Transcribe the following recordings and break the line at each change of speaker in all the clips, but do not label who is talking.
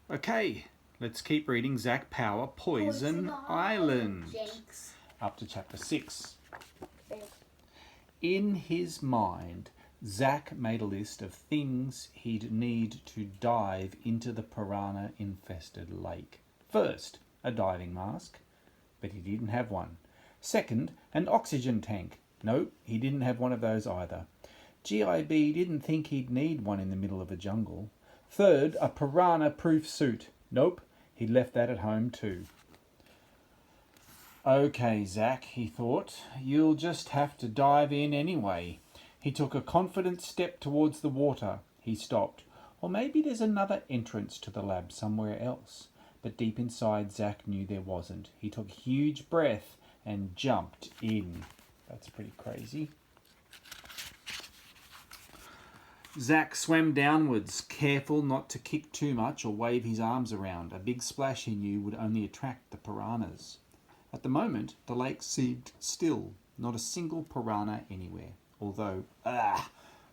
Okay, let's keep reading Zach Power, Poison Island.
Jinx.
Up to chapter 6. In his mind, Zach made a list of things he'd need to dive into the piranha-infested lake. First, a diving mask, but he didn't have one. Second, an oxygen tank. No, he didn't have one of those either. GIB didn't think he'd need one in the middle of a jungle. Third, a piranha-proof suit. Nope, he'd left that at home too. Okay, Zach, he thought, you'll just have to dive in anyway. He took a confident step towards the water. He stopped. Or maybe there's another entrance to the lab somewhere else. But deep inside, Zach knew there wasn't. He took a huge breath and jumped in. That's pretty crazy. Zach swam downwards, careful not to kick too much or wave his arms around. A big splash, he knew, would only attract the piranhas. At the moment, the lake seemed still, not a single piranha anywhere. Although,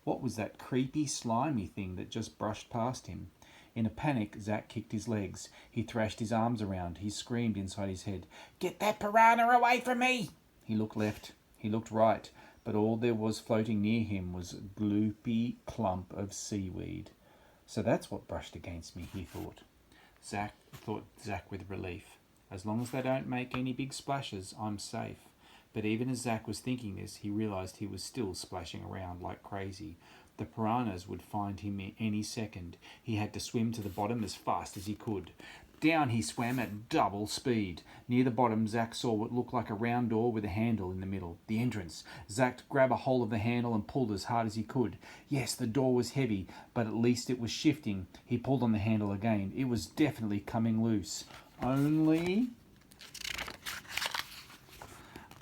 what was that creepy, slimy thing that just brushed past him? In a panic, Zach kicked his legs. He thrashed his arms around. He screamed inside his head, "Get that piranha away from me!" He looked left. He looked right. But all there was floating near him was a gloopy clump of seaweed. So that's what brushed against me, he thought. Zach with relief. As long as they don't make any big splashes, I'm safe. But even as Zach was thinking this, he realised he was still splashing around like crazy. The piranhas would find him any second. He had to swim to the bottom as fast as he could. Down he swam at double speed. Near the bottom, Zach saw what looked like a round door with a handle in the middle. The entrance. Zach grabbed a hold of the handle and pulled as hard as he could. Yes, the door was heavy, but at least it was shifting. He pulled on the handle again. It was definitely coming loose. Only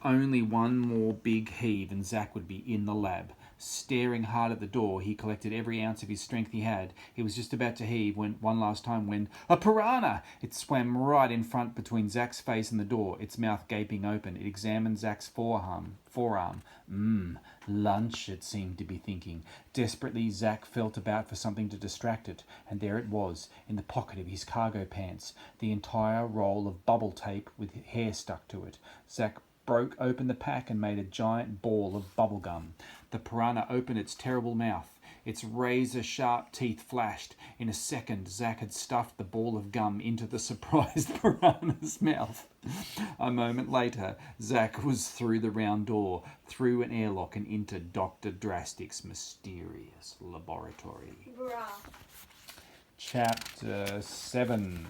one more big heave and Zach would be in the lab. Staring hard at the door, he collected every ounce of his strength he had. He was just about to heave one last time when a piranha! It swam right in front between Zach's face and the door, its mouth gaping open. It examined Zach's forearm. Lunch, it seemed to be thinking. Desperately, Zach felt about for something to distract it, and there it was, in the pocket of his cargo pants, the entire roll of bubble tape with hair stuck to it. Zach broke open the pack and made a giant ball of bubble gum. The piranha opened its terrible mouth. Its razor-sharp teeth flashed. In a second, Zach had stuffed the ball of gum into the surprised piranha's mouth. A moment later, Zach was through the round door, through an airlock and into Dr. Drastic's mysterious laboratory.
Bruh.
Chapter 7.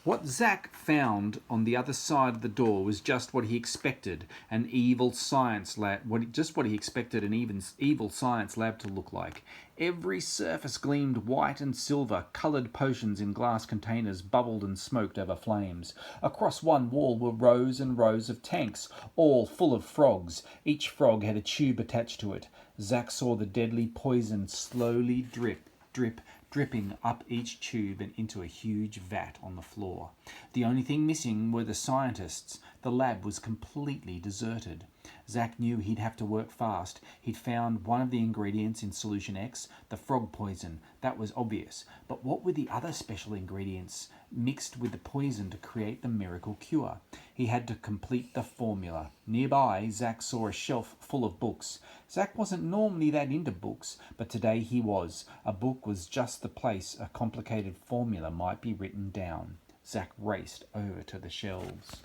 What Zach found on the other side of the door was just what he expected an evil science lab. Just what he expected an evil science lab to look like. Every surface gleamed white and silver. Coloured potions in glass containers bubbled and smoked over flames. Across one wall were rows and rows of tanks, all full of frogs. Each frog had a tube attached to it. Zach saw the deadly poison slowly dripping up each tube and into a huge vat on the floor. The only thing missing were the scientists. The lab was completely deserted. Zach knew he'd have to work fast. He'd found one of the ingredients in Solution X, the frog poison. That was obvious. But what were the other special ingredients mixed with the poison to create the miracle cure? He had to complete the formula. Nearby, Zach saw a shelf full of books. Zach wasn't normally that into books, but today he was. A book was just the place a complicated formula might be written down. Zach raced over to the shelves.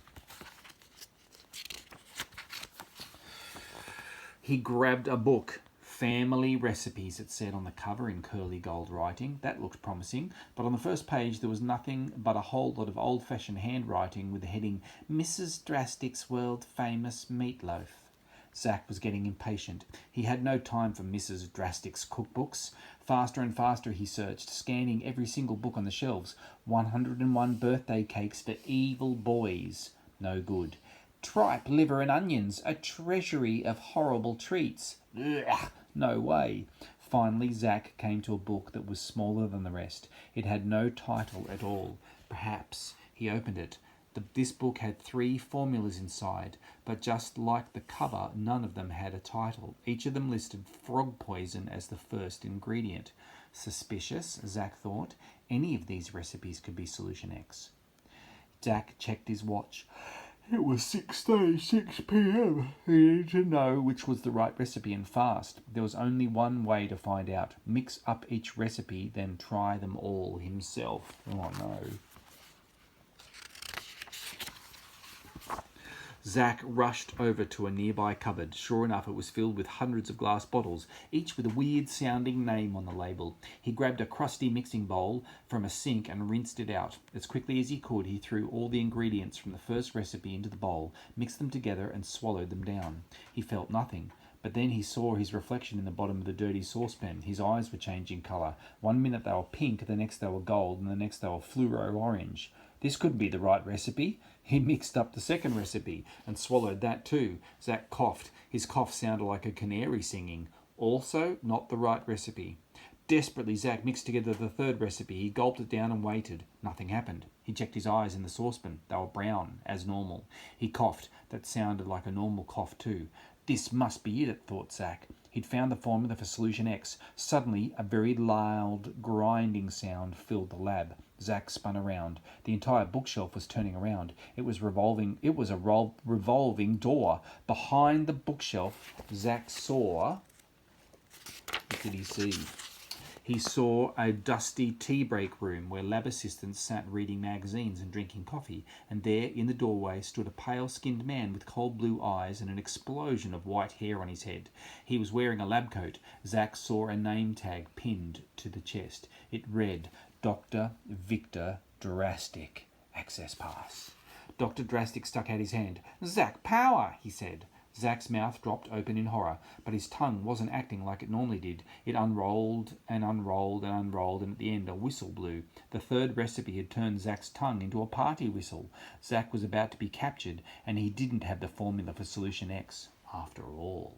He grabbed a book. Family recipes, it said on the cover in curly gold writing. That looked promising, but on the first page there was nothing but a whole lot of old-fashioned handwriting with the heading Mrs. Drastic's World Famous Meatloaf. Zach was getting impatient. He had no time for Mrs. Drastic's cookbooks. Faster and faster he searched, scanning every single book on the shelves. 101 birthday cakes for evil boys. No good. Tripe, liver and onions, a treasury of horrible treats. Ugh, no way. Finally, Zach came to a book that was smaller than the rest. It had no title at all. Perhaps. He opened it. This book had 3 formulas inside, but just like the cover, none of them had a title. Each of them listed frog poison as the first ingredient. Suspicious, Zack thought. Any of these recipes could be solution X. Zack checked his watch. It was 6:36 p.m. He needed to know which was the right recipe and fast. There was only one way to find out. Mix up each recipe, then try them all himself. Oh no. Zack rushed over to a nearby cupboard. Sure enough, it was filled with hundreds of glass bottles, each with a weird-sounding name on the label. He grabbed a crusty mixing bowl from a sink and rinsed it out. As quickly as he could, he threw all the ingredients from the first recipe into the bowl, mixed them together, and swallowed them down. He felt nothing. But then he saw his reflection in the bottom of the dirty saucepan. His eyes were changing colour. One minute they were pink, the next they were gold, and the next they were fluoro orange. This couldn't be the right recipe. He mixed up the second recipe and swallowed that too. Zack coughed. His cough sounded like a canary singing. Also, not the right recipe. Desperately, Zack mixed together the third recipe. He gulped it down and waited. Nothing happened. He checked his eyes in the saucepan. They were brown, as normal. He coughed. That sounded like a normal cough too. This must be it, thought Zack. He'd found the formula for solution X. Suddenly, a very loud grinding sound filled the lab. Zack spun around. The entire bookshelf was turning around. It was revolving. It was a revolving door. Behind the bookshelf, Zack saw... What did he see? He saw a dusty tea break room where lab assistants sat reading magazines and drinking coffee, and there in the doorway stood a pale-skinned man with cold blue eyes and an explosion of white hair on his head. He was wearing a lab coat. Zack saw a name tag pinned to the chest. It read, Dr. Drastic. Access pass. Dr. Drastic stuck out his hand. Zack Power, he said. Zack's mouth dropped open in horror, but his tongue wasn't acting like it normally did. It unrolled and unrolled and unrolled, and at the end a whistle blew. The third recipe had turned Zack's tongue into a party whistle. Zack was about to be captured, and he didn't have the formula for solution X after all.